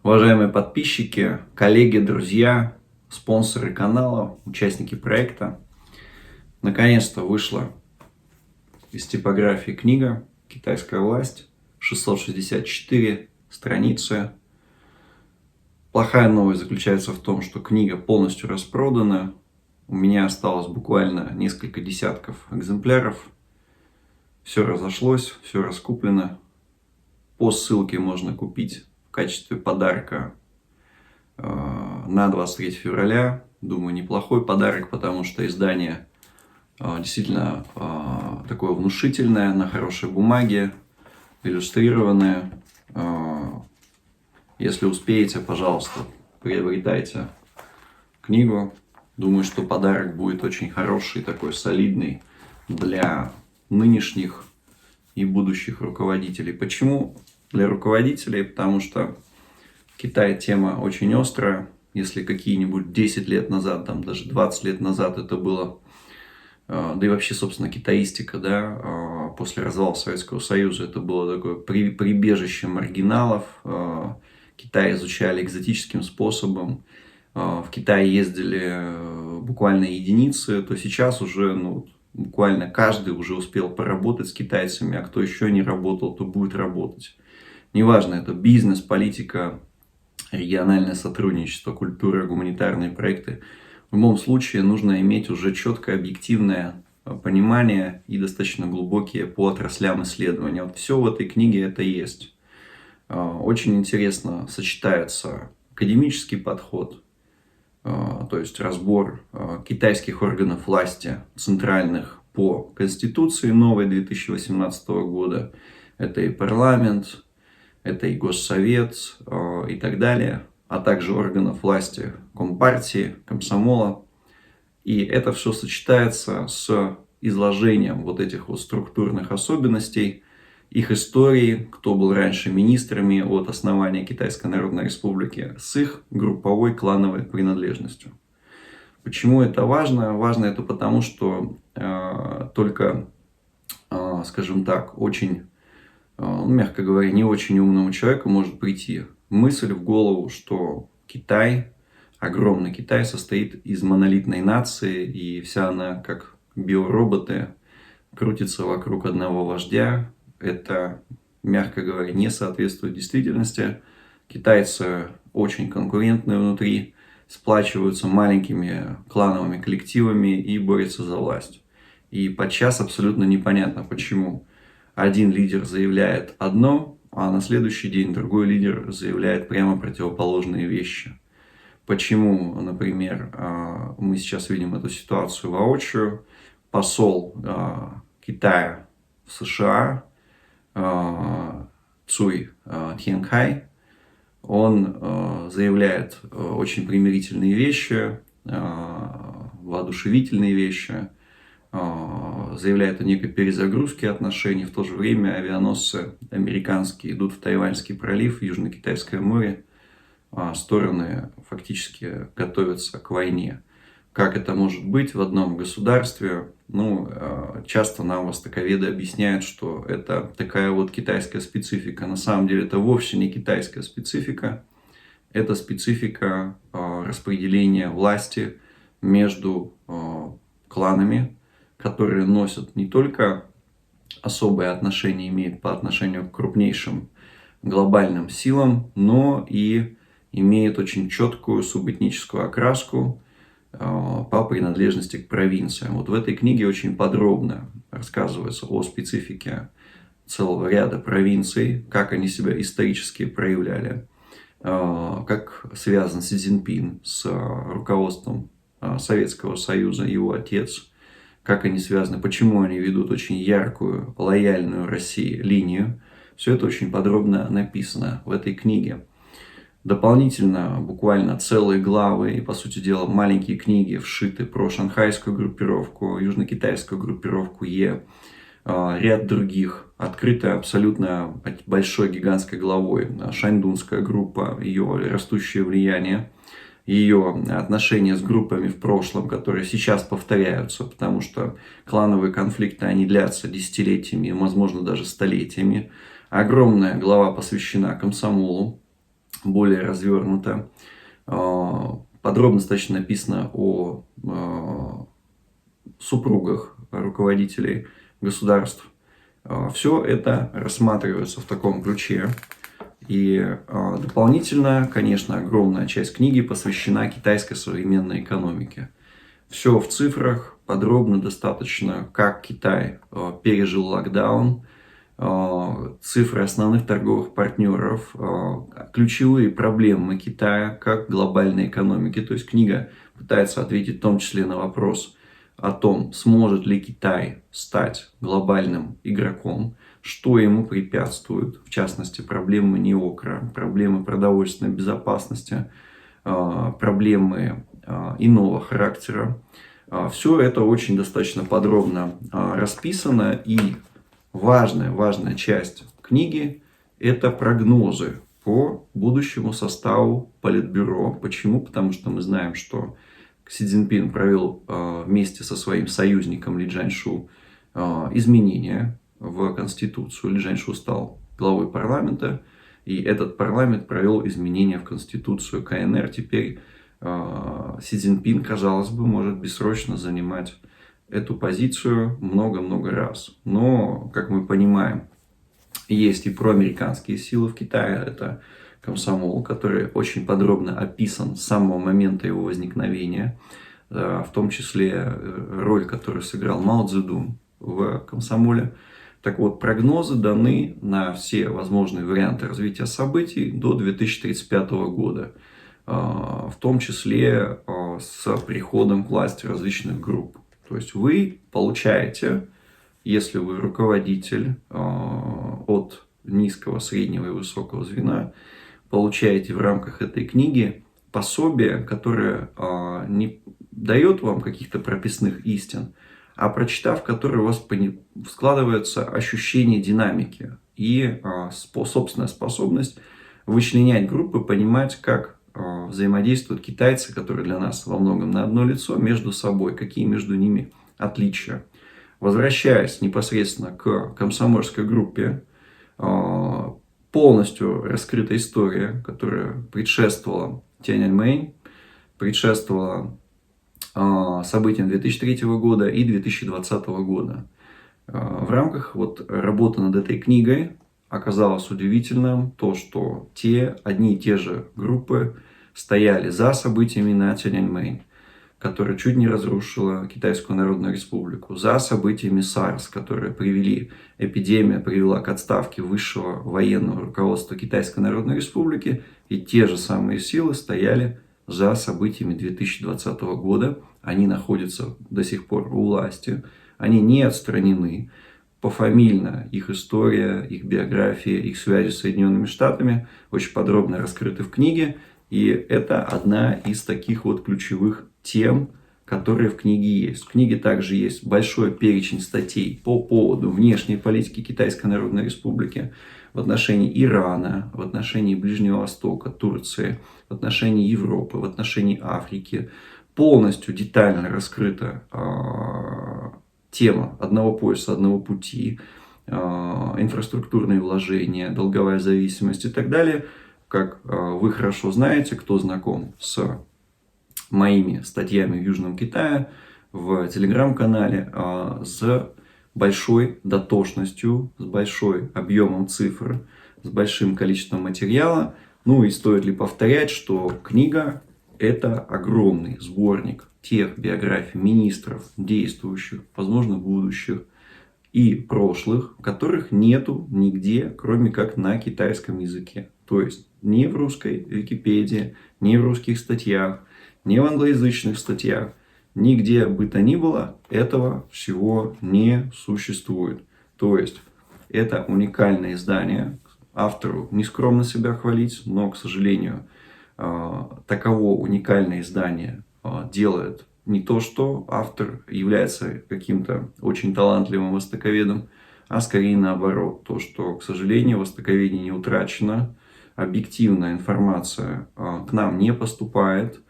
Уважаемые подписчики, коллеги, друзья, спонсоры канала, участники проекта, наконец-то вышла из типографии книга «Китайская власть», 664 страницы. Плохая новость заключается в том, что книга полностью распродана. У меня осталось буквально несколько десятков экземпляров. Все разошлось, все раскуплено. По ссылке можно купить в качестве подарка на 23 февраля. Думаю, неплохой подарок, потому что издание действительно такое внушительное, на хорошей бумаге, иллюстрированное. Если успеете, пожалуйста, приобретайте книгу. Думаю, что подарок будет очень хороший, такой солидный для нынешних и будущих руководителей. Почему для руководителей? Потому что в Китае тема очень острая. Если какие-нибудь 10 лет назад, там даже 20 лет назад это было, да и вообще, собственно, китаистика, да, после развала Советского Союза, это было такое прибежище маргиналов. Китай изучали экзотическим способом. В Китай ездили буквально единицы, то сейчас уже буквально каждый уже успел поработать с китайцами, а кто еще не работал, то будет работать. Неважно, это бизнес, политика, региональное сотрудничество, культура, гуманитарные проекты. В любом случае нужно иметь уже четкое объективное понимание и достаточно глубокие по отраслям исследования. Вот все в этой книге это есть. Очень интересно сочетается академический подход, то есть разбор китайских органов власти центральных по Конституции новой 2018 года. Это и парламент, это и Госсовет и так далее, а также органов власти Компартии, Комсомола. И это все сочетается с изложением вот этих вот структурных особенностей, их истории, кто был раньше министрами от основания Китайской Народной Республики, с их групповой клановой принадлежностью. Почему это важно? Важно это потому, что только, скажем так, очень, мягко говоря, не очень умному человеку может прийти мысль в голову, что Китай, огромный Китай, состоит из монолитной нации, и вся она, как биороботы, крутится вокруг одного вождя. Это, мягко говоря, не соответствует действительности. Китайцы очень конкурентные внутри, сплачиваются маленькими клановыми коллективами и борются за власть. И подчас абсолютно непонятно, почему один лидер заявляет одно, а на следующий день другой лидер заявляет прямо противоположные вещи. Почему, например, мы сейчас видим эту ситуацию воочию. Посол Китая в США Цуй Тьянхай, он заявляет очень примирительные вещи, воодушевительные вещи, заявляет о некой перезагрузке отношений. В то же время авианосцы американские идут в Тайваньский пролив, Южно-Китайское море. Стороны фактически готовятся к войне. Как это может быть в одном государстве? Часто нам востоковеды объясняют, что это такая вот китайская специфика. На самом деле это вовсе не китайская специфика. Это специфика распределения власти между кланами, которые носят не только особые отношения, имеют по отношению к крупнейшим глобальным силам, но и имеют очень четкую субэтническую окраску по принадлежности к провинциям. Вот в этой книге очень подробно рассказывается о специфике целого ряда провинций, как они себя исторически проявляли, как связан Си Цзиньпин с руководством Советского Союза, его отец, как они связаны, почему они ведут очень яркую, лояльную России линию. Все это очень подробно написано в этой книге. Дополнительно, буквально целые главы и, по сути дела, маленькие книги вшиты про шанхайскую группировку, южно-китайскую группировку Е, ряд других. Открыта абсолютно большой гигантской главой шаньдунская группа, ее растущее влияние, ее отношения с группами в прошлом, которые сейчас повторяются, потому что клановые конфликты, они длятся десятилетиями, возможно, даже столетиями. Огромная глава посвящена комсомолу. более развернуто. Подробно достаточно написано о супругах руководителей государств. Все это рассматривается в таком ключе. И дополнительно, конечно, огромная часть книги посвящена китайской современной экономике. Все в цифрах, подробно достаточно, как Китай пережил локдаун, цифры основных торговых партнеров, ключевые проблемы Китая как глобальной экономики. То есть книга пытается ответить в том числе на вопрос о том, сможет ли Китай стать глобальным игроком, что ему препятствует, в частности, проблемы неокра, проблемы продовольственной безопасности, проблемы иного характера. Все это очень достаточно подробно расписано, и важная часть книги – это прогнозы по будущему составу Политбюро. Почему? Потому что мы знаем, что Си Цзиньпин провел вместе со своим союзником Ли Чжаньшу изменения в Конституцию. Ли Чжаньшу стал главой парламента, и этот парламент провел изменения в Конституцию КНР. Теперь Си Цзиньпин, казалось бы, может бессрочно занимать эту позицию много-много раз. Но, как мы понимаем, есть и проамериканские силы в Китае. Это комсомол, который очень подробно описан с самого момента его возникновения. В том числе роль, которую сыграл Мао Цзэдун в комсомоле. Так вот, прогнозы даны на все возможные варианты развития событий до 2035 года. В том числе с приходом к власти различных групп. То есть вы получаете, если вы руководитель от низкого, среднего и высокого звена, получаете в рамках этой книги пособие, которое не дает вам каких-то прописных истин, а прочитав которое, у вас складывается ощущение динамики и собственная способность вычленять группы, понимать, как взаимодействуют китайцы, которые для нас во многом на одно лицо, между собой, какие между ними отличия. Возвращаясь непосредственно к комсомольской группе, полностью раскрыта история, которая предшествовала Тяньаньмэнь, предшествовала событиям 2003 года и 2020 года. В рамках работы над этой книгой оказалось удивительным то, что одни и те же группы стояли за событиями на Тяньаньмэнь, которая чуть не разрушила Китайскую Народную Республику, за событиями САРС, которые эпидемия привела к отставке высшего военного руководства Китайской Народной Республики, и те же самые силы стояли за событиями 2020 года. Они находятся до сих пор у власти, они не отстранены. Пофамильно их история, их биография, их связи с Соединенными Штатами очень подробно раскрыты в книге. И это одна из таких ключевых тем, которые в книге есть. В книге также есть большой перечень статей по поводу внешней политики Китайской Народной Республики в отношении Ирана, в отношении Ближнего Востока, Турции, в отношении Европы, в отношении Африки. Полностью детально раскрыта тема одного пояса, одного пути, инфраструктурные вложения, долговая зависимость и так далее. Как вы хорошо знаете, кто знаком с моими статьями в Южном Китае, в телеграм-канале, с большой дотошностью, с большим объемом цифр, с большим количеством материала. Ну и стоит ли повторять, что книга – это огромный сборник тех биографий министров, действующих, возможно, будущих и прошлых, которых нету нигде, кроме как на китайском языке. То есть ни в русской Википедии, ни в русских статьях, ни в англоязычных статьях, нигде бы то ни было, этого всего не существует. То есть это уникальное издание. Автору не скромно себя хвалить, но, к сожалению, таково уникальное издание делает не то, что автор является каким-то очень талантливым востоковедом, а скорее наоборот. То, что, к сожалению, востоковедение не утрачено, объективная информация к нам не поступает.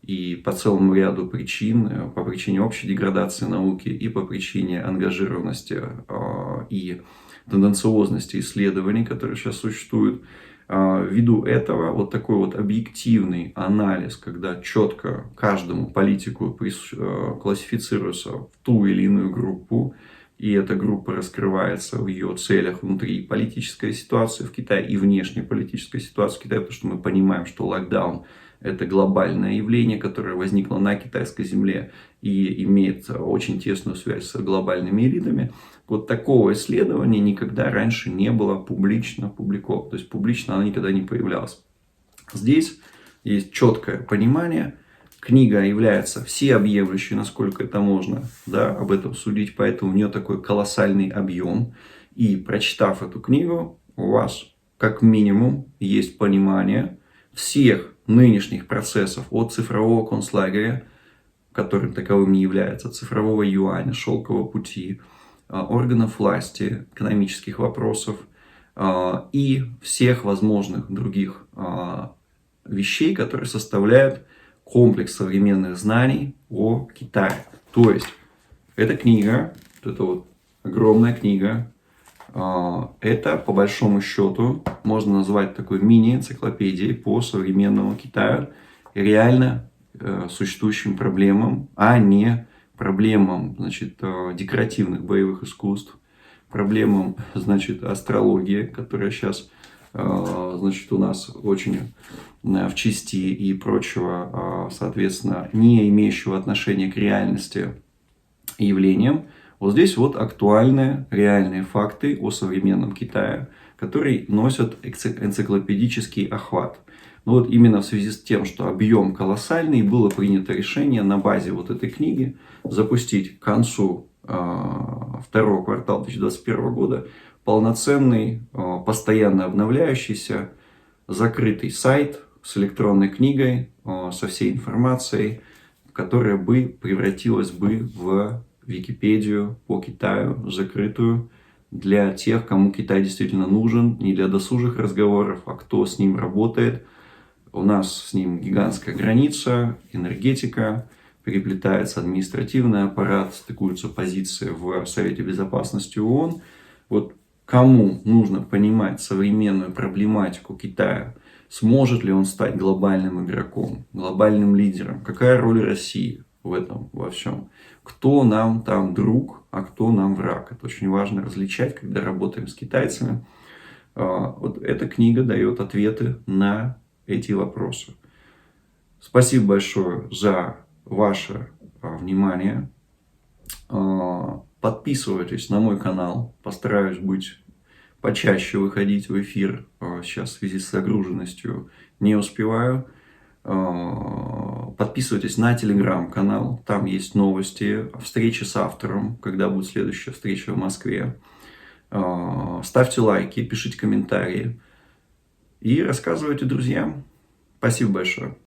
И по целому ряду причин, по причине общей деградации науки и по причине ангажированности и тенденциозности исследований, которые сейчас существуют, Ввиду этого вот такой вот объективный анализ, когда четко каждому политику классифицируется в ту или иную группу, и эта группа раскрывается в ее целях внутри политической ситуации в Китае и внешней политической ситуации в Китае, потому что мы понимаем, что локдаун – это глобальное явление, которое возникло на китайской земле и имеет очень тесную связь с глобальными элитами. Вот такого исследования никогда раньше не было публично опубликовано. То есть публично оно никогда не появлялось. Здесь есть четкое понимание. Книга является всеобъемлющей, насколько это можно, да, об этом судить. Поэтому у нее такой колоссальный объем. И прочитав эту книгу, у вас как минимум есть понимание всех нынешних процессов от цифрового концлагеря, которым таковым не является, цифрового юаня, шелкового пути, органов власти, экономических вопросов и всех возможных других вещей, которые составляют комплекс современных знаний о Китае. То есть, эта книга, это вот огромная книга, это по большому счету можно назвать такой мини-энциклопедией по современному Китаю, реально существующим проблемам, а не проблемам, значит, декоративных боевых искусств, проблемам, значит, астрологии, которая сейчас, значит, у нас очень в части и прочего, соответственно, не имеющего отношения к реальности явлениям. Вот здесь вот актуальные, реальные факты о современном Китае, которые носят энциклопедический охват. Но вот именно в связи с тем, что объем колоссальный, было принято решение на базе вот этой книги запустить к концу второго квартала 2021 года полноценный, постоянно обновляющийся, закрытый сайт с электронной книгой, со всей информацией, которая бы превратилась бы в Википедию по Китаю, закрытую, для тех, кому Китай действительно нужен, не для досужих разговоров, а кто с ним работает. У нас с ним гигантская граница, энергетика, переплетается административный аппарат, стыкуются позиции в Совете Безопасности ООН. Вот кому нужно понимать современную проблематику Китая, сможет ли он стать глобальным игроком, глобальным лидером, какая роль России в этом во всем, кто нам там друг, а кто нам враг. Это очень важно различать, когда работаем с китайцами. Вот эта книга дает ответы на эти вопросы. Спасибо большое за ваше внимание. Подписывайтесь на мой канал. Постараюсь быть почаще выходить в эфир. Сейчас в связи с загруженностью не успеваю. Подписывайтесь на телеграм-канал. Там есть новости, встречи с автором, когда будет следующая встреча в Москве. Ставьте лайки, пишите комментарии. И рассказывайте друзьям. Спасибо большое.